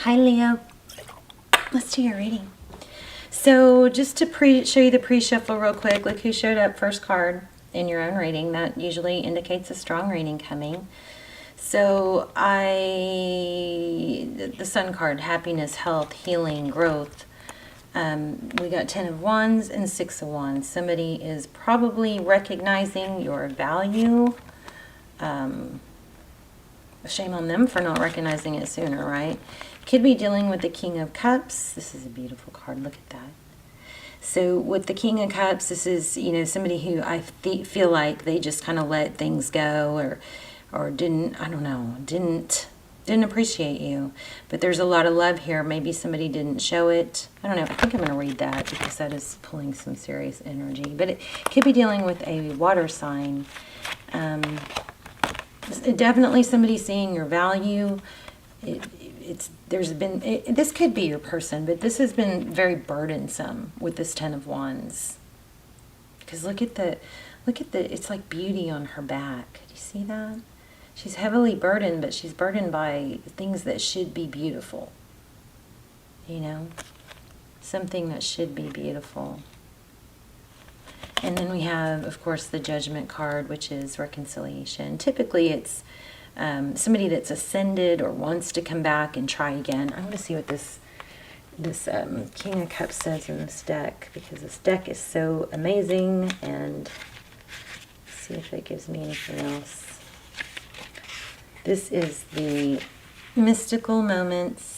Hi Leo, let's do your reading. So just to show you the pre-shuffle real quick, look who showed up first card in your own reading. That usually indicates a strong reading coming. So the Sun card, happiness, health, healing, growth. We got 10 of Wands and 6 of Wands. Somebody is probably recognizing your value. Shame on them for not recognizing it sooner, right? Could be dealing with the King of Cups. This is a beautiful card. Look at that. So with the King of Cups, this is, somebody who I feel like they just kind of let things go or didn't, I don't know, didn't appreciate you. But there's a lot of love here. Maybe somebody didn't show it. I don't know. I think I'm going to read that because that is pulling some serious energy. But it could be dealing with a water sign. Definitely somebody seeing your value. This could be your person, but this has been very burdensome with this 10 of Wands. Because look at the, it's like beauty on her back. Do you see that? She's heavily burdened, but she's burdened by things that should be beautiful. Something that should be beautiful. And then we have, of course, the Judgment card, which is reconciliation. Typically, it's somebody that's ascended or wants to come back and try again. I'm going to see what this King of Cups says in this deck, because this deck is so amazing, and see if it gives me anything else. This is the mystical moments.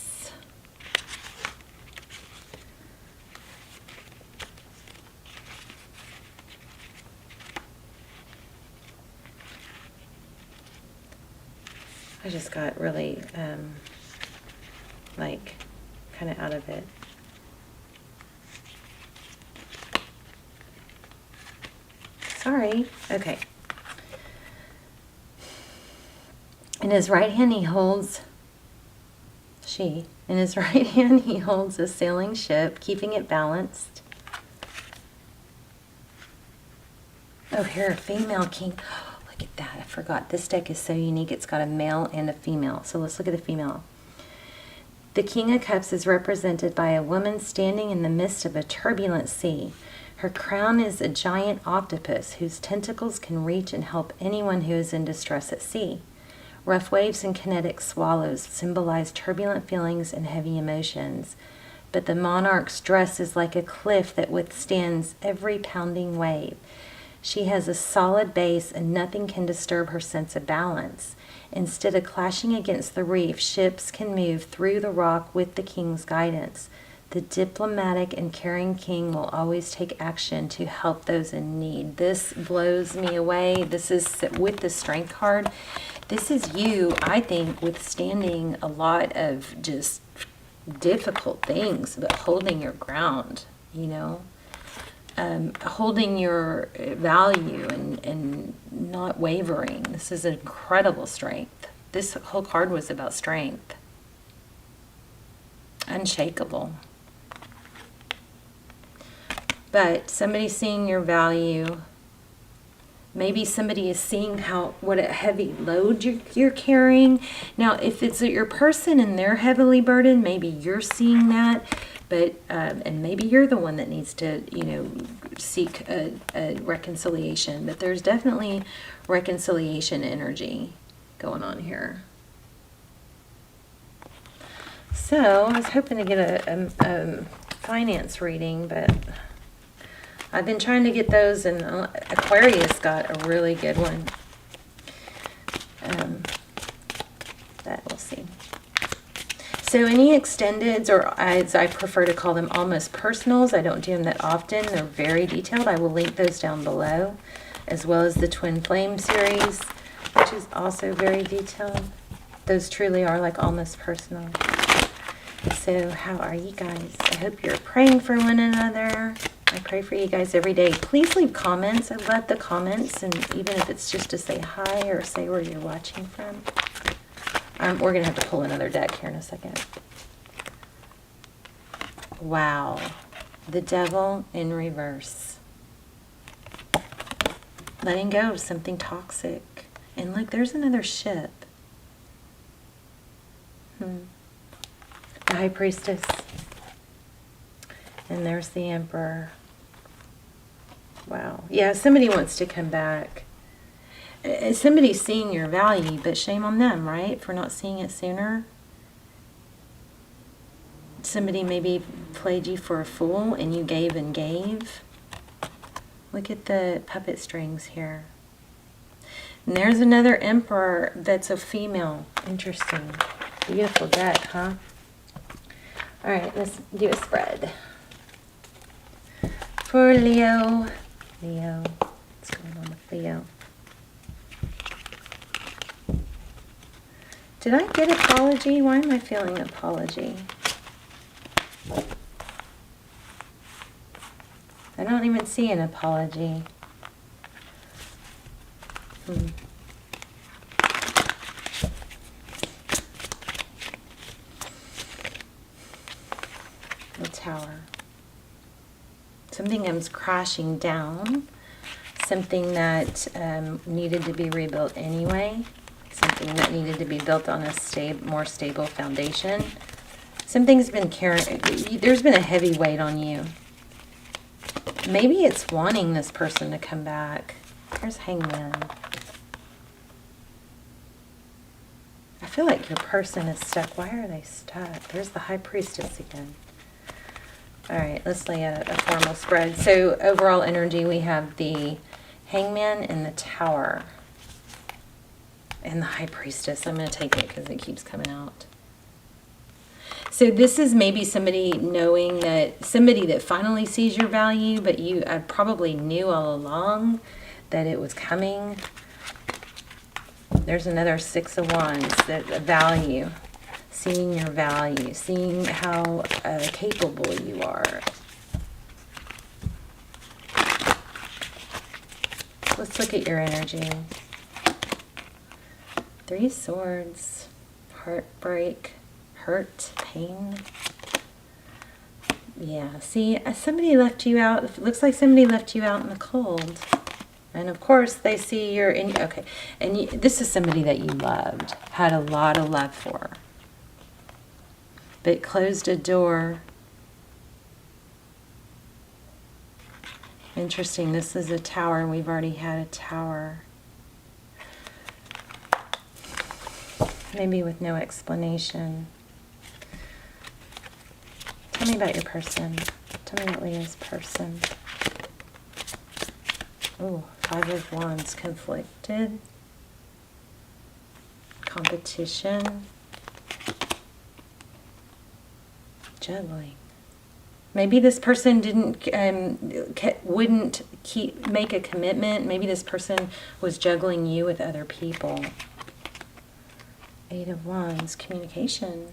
I just got really, kind of out of it. Sorry. Okay. In his right hand he holds, in his right hand he holds a sailing ship, keeping it balanced. Oh, here, female king. Look at that. I forgot. This deck is so unique. It's got a male and a female. So let's look at the female. The King of Cups is represented by a woman standing in the midst of a turbulent sea. Her crown is a giant octopus whose tentacles can reach and help anyone who is in distress at sea. Rough waves and kinetic swallows symbolize turbulent feelings and heavy emotions. But the monarch's dress is like a cliff that withstands every pounding wave. She has a solid base and nothing can disturb her sense of balance. Instead of clashing against the reef, ships can move through the rock with the king's guidance. The diplomatic and caring king will always take action to help those in need. This blows me away. This is with the Strength card. This is you, I think, withstanding a lot of just difficult things, but holding your ground, holding your value and not wavering. This is incredible strength. This whole card was about strength. Unshakable. But somebody's seeing your value. Maybe somebody is seeing what a heavy load you're carrying. Now, if it's your person and they're heavily burdened, maybe you're seeing that. But and maybe you're the one that needs to, seek a reconciliation. But there's definitely reconciliation energy going on here. So I was hoping to get a finance reading, but I've been trying to get those, and Aquarius got a really good one. But we'll see. So any extendeds, or as I prefer to call them, almost personals, I don't do them that often. They're very detailed. I will link those down below, as well as the Twin Flame series, which is also very detailed. Those truly are like almost personal. So how are you guys? I hope you're praying for one another. I pray for you guys every day. Please leave comments. I love the comments, and even if it's just to say hi or say where you're watching from. We're going to have to pull another deck here in a second. Wow. The Devil in reverse. Letting go of something toxic. And look, there's another ship. High Priestess. And there's the Emperor. Wow. Yeah, somebody wants to come back. Somebody's seeing your value, but shame on them, right? For not seeing it sooner. Somebody maybe played you for a fool and you gave and gave. Look at the puppet strings here. And there's another Emperor that's a female. Interesting. Beautiful deck, huh? All right, let's do a spread. For Leo. Leo. What's going on with Leo? Did I get apology? Why am I feeling apology? I don't even see an apology. The Tower. Something comes crashing down. Something that needed to be rebuilt anyway. Something that needed to be built on a more stable foundation. Something's been carrying, there's been a heavy weight on you. Maybe it's wanting this person to come back. Here's Hangman. I feel like your person is stuck. Why are they stuck? There's the High Priestess again. All right, let's lay out a formal spread. So overall energy, we have the Hangman and the Tower. And the High Priestess. I'm going to take it because it keeps coming out. So this is maybe somebody knowing that, somebody that finally sees your value, but you probably knew all along that it was coming. There's another Six of Wands, that value, seeing your value, seeing how capable you are. Let's look at your energy. Three of Swords, heartbreak, hurt, pain. Yeah, see, somebody left you out. It looks like somebody left you out in the cold. And of course, they see you're in. Okay, and this is somebody that you loved, had a lot of love for, but closed a door. Interesting. This is a Tower. We've already had a Tower. Maybe with no explanation. Tell me about your person. Tell me about Leo's person. Oh, Five of Wands, conflicted. Competition. Juggling. Maybe this person wouldn't make a commitment. Maybe this person was juggling you with other people. Eight of Wands, communication.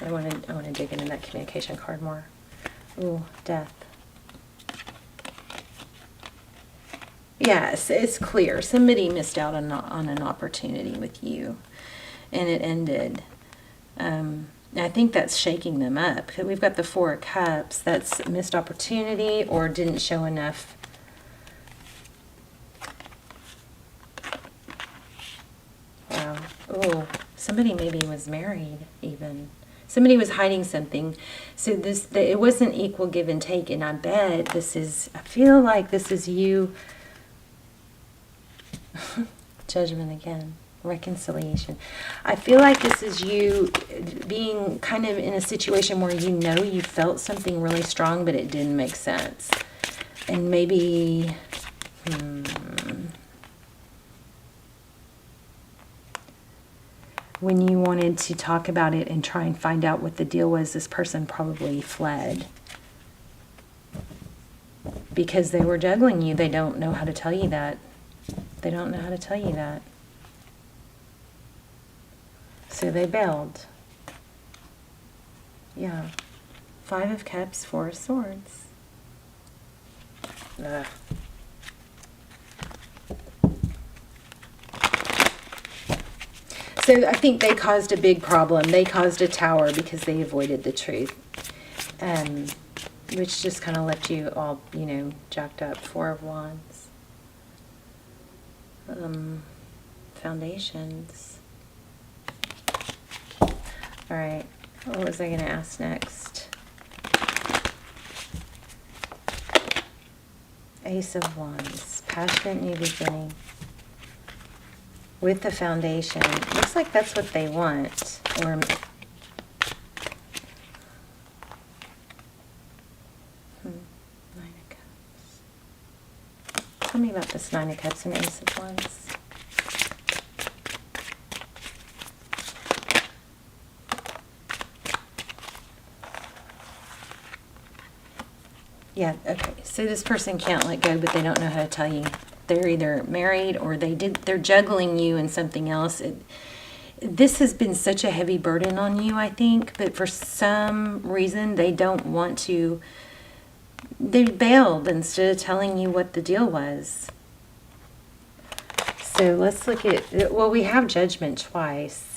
I want to dig into that communication card more. Ooh, Death. Yes, it's clear. Somebody missed out on an opportunity with you, and it ended. I think that's shaking them up. We've got the Four of Cups. That's missed opportunity or didn't show enough. Wow. Oh, somebody maybe was married even. Somebody was hiding something. So it wasn't equal give and take, and I bet I feel like this is you. Judgment again. Reconciliation. I feel like this is you being kind of in a situation where you know you felt something really strong, but it didn't make sense. And maybe... when you wanted to talk about it and try and find out what the deal was, this person probably fled. Because they were juggling you. They don't know how to tell you that. They don't know how to tell you that. So they bailed. Yeah. Five of Cups, Four of Swords. Ugh. So I think they caused a big problem. They caused a Tower because they avoided the truth. Which just kind of left you all, jacked up. Four of Wands. Foundations. All right. What was I going to ask next? Ace of Wands. Passionate new beginning. With the foundation. Looks like that's what they want. Or... Nine of Cups. Tell me about this Nine of Cups and Ace of Wands. Yeah, okay. So this person can't let go, but they don't know how to tell you. They're either married or they're juggling you and something else. This has been such a heavy burden on you, I think, but for some reason they don't want to. They bailed instead of telling you what the deal was. So let's look at, well, we have Judgment twice.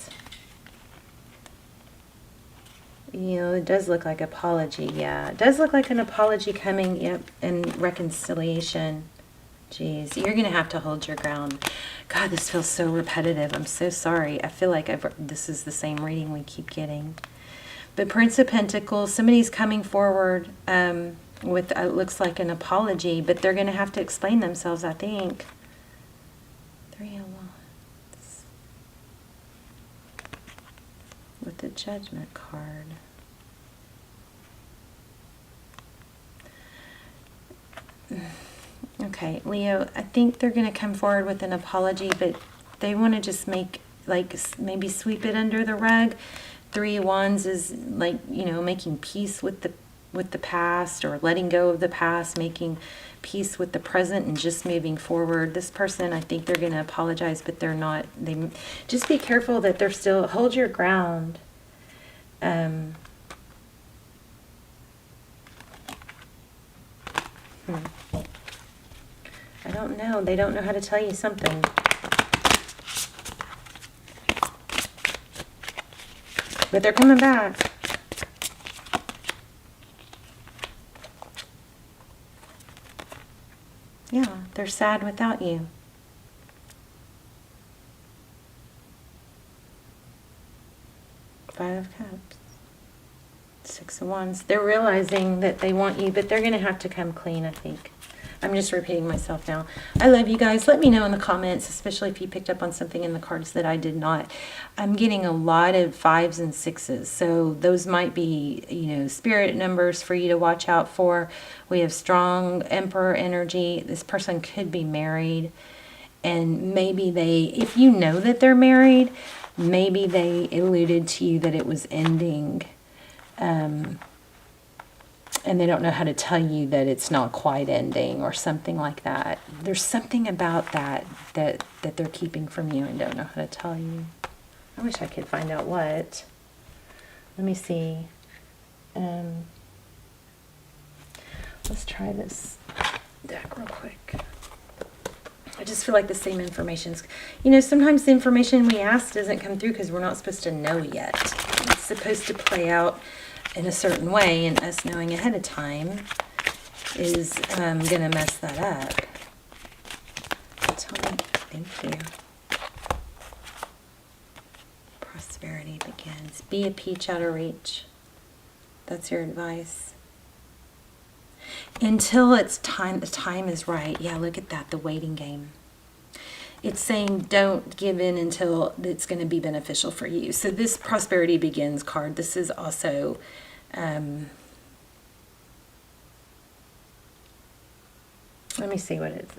You know, it does look like apology, yeah. It does look like an apology coming, yep, and reconciliation. Jeez, you're going to have to hold your ground. God, this feels so repetitive. I'm so sorry. I feel like this is the same reading we keep getting. But Prince of Pentacles, somebody's coming forward with, it looks like an apology, but they're going to have to explain themselves, I think. Three of Wands. With the Judgment card. Okay, Leo, I think they're going to come forward with an apology, but they want to just make, like, maybe sweep it under the rug. Three of Wands is like, you know, making peace with the past, or letting go of the past, making peace with the present and just moving forward. This person, I think they're going to apologize, but they're not. They just be careful that they're still, hold your ground. I don't know. They don't know how to tell you something. But they're coming back. Yeah, they're sad without you. Five of Cups. Six of Wands. They're realizing that they want you, but they're going to have to come clean, I think. I'm just repeating myself now. I love you guys. Let me know in the comments, especially if you picked up on something in the cards that I did not. I'm getting a lot of 5s and 6s. So those might be, you know, spirit numbers for you to watch out for. We have strong Emperor energy. This person could be married. And maybe they, if you know that they're married, maybe they alluded to you that it was ending. And they don't know how to tell you that it's not quite ending or something like that. There's something about that they're keeping from you and don't know how to tell you. I wish I could find out what. Let me see. Let's try this deck real quick. I just feel like the same information's... You know, sometimes the information we ask doesn't come through because we're not supposed to know yet. It's supposed to play out in a certain way, and us knowing ahead of time is going to mess that up. Tell me, thank you. Prosperity begins. Be a peach out of reach. That's your advice. Until it's time, the time is right. Yeah, look at that, the waiting game. It's saying don't give in until it's going to be beneficial for you. So this prosperity begins card, this is also let me see what it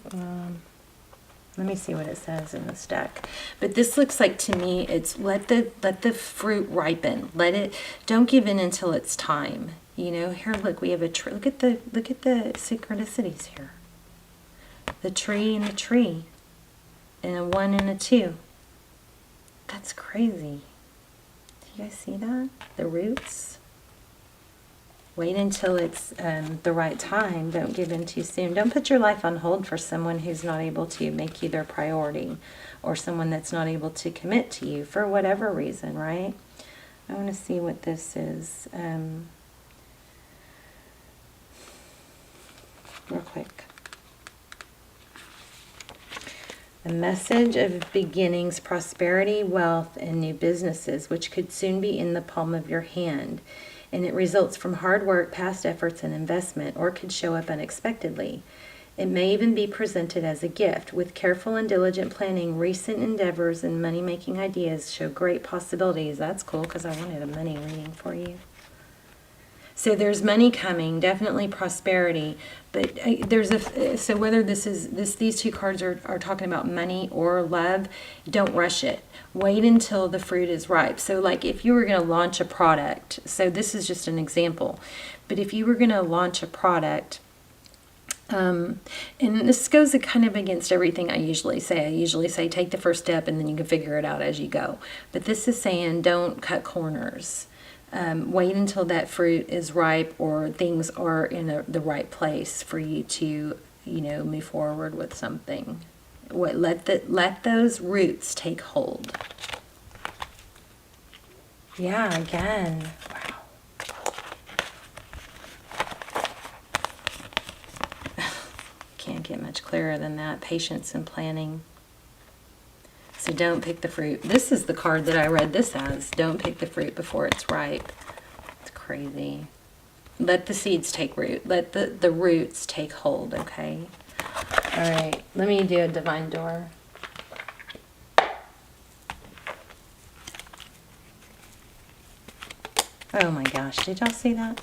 says in this deck. But this looks like, to me, it's let the fruit ripen. Don't give in until it's time. You know, here, look, we have a tree. Look at the synchronicities here. The tree and the tree. And a 1 and a 2. That's crazy. Do you guys see that? The roots. Wait until it's the right time. Don't give in too soon. Don't put your life on hold for someone who's not able to make you their priority, or someone that's not able to commit to you for whatever reason, right? I want to see what this is real quick. A message of beginnings, prosperity, wealth, and new businesses, which could soon be in the palm of your hand. And it results from hard work, past efforts, and investment, or could show up unexpectedly. It may even be presented as a gift. With careful and diligent planning, recent endeavors and money-making ideas show great possibilities. That's cool, because I wanted a money reading for you. So there's money coming, definitely prosperity, but so whether these two cards are talking about money or love, don't rush it. Wait until the fruit is ripe. So like if you were going to launch a product, so this is just an example, but if you were going to launch a product, and this goes kind of against everything I usually say. I usually say take the first step and then you can figure it out as you go. But this is saying don't cut corners. Wait until that fruit is ripe or things are in the right place for you to, move forward with something. Let those roots take hold. Yeah, again. Wow. Can't get much clearer than that. Patience and planning. So don't pick the fruit. This is the card that I read this as. Don't pick the fruit before it's ripe. It's crazy. Let the seeds take root. Let the roots take hold, okay? All right, let me do a divine door. Oh my gosh, did y'all see that?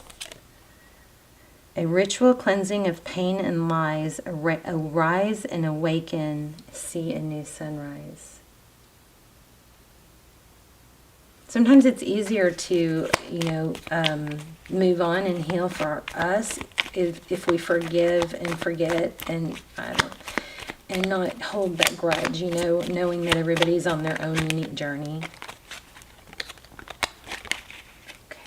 A ritual cleansing of pain and lies. Arise and awaken. See a new sunrise. Sometimes it's easier to, move on and heal for us if we forgive and forget and not hold that grudge, knowing that everybody's on their own unique journey. Okay.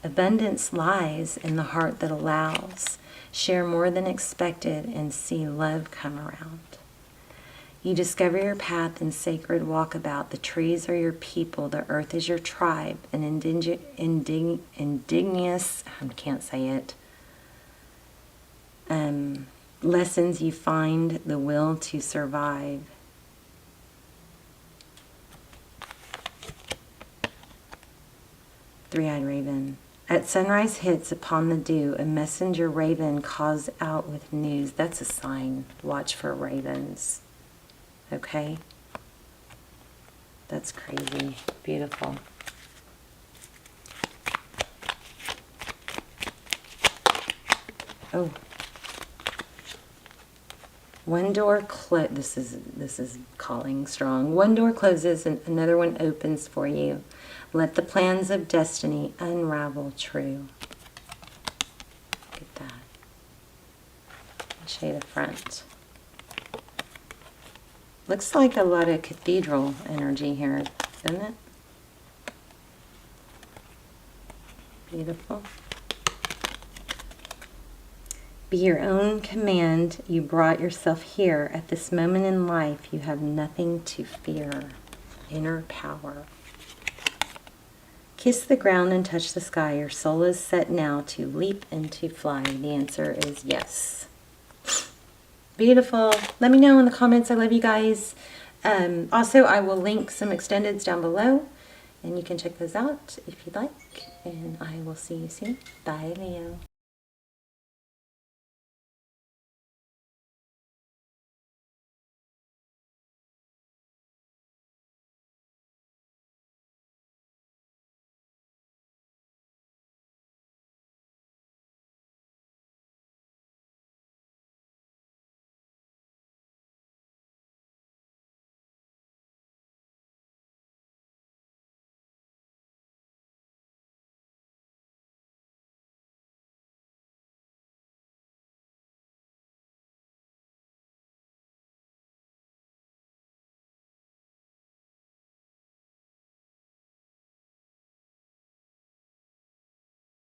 Abundance lies in the heart that allows. Share more than expected and see love come around. You discover your path in sacred walkabout. The trees are your people. The earth is your tribe. An indigenous, I can't say it, lessons you find the will to survive. Three-eyed raven. At sunrise hits upon the dew, a messenger raven calls out with news. That's a sign. Watch for ravens. Okay? That's crazy. Beautiful. Oh. One door this is calling strong. One door closes and another one opens for you. Let the plans of destiny unravel true. Look at that. I'll show you the front. Looks like a lot of cathedral energy here, doesn't it? Beautiful. Be your own command. You brought yourself here. At this moment in life, you have nothing to fear. Inner power. Kiss the ground and touch the sky. Your soul is set now to leap and to fly. The answer is yes. Beautiful. Let me know in the comments. I love you guys. Also, I will link some extendeds down below, and you can check those out if you'd like. And I will see you soon. Bye, Leo.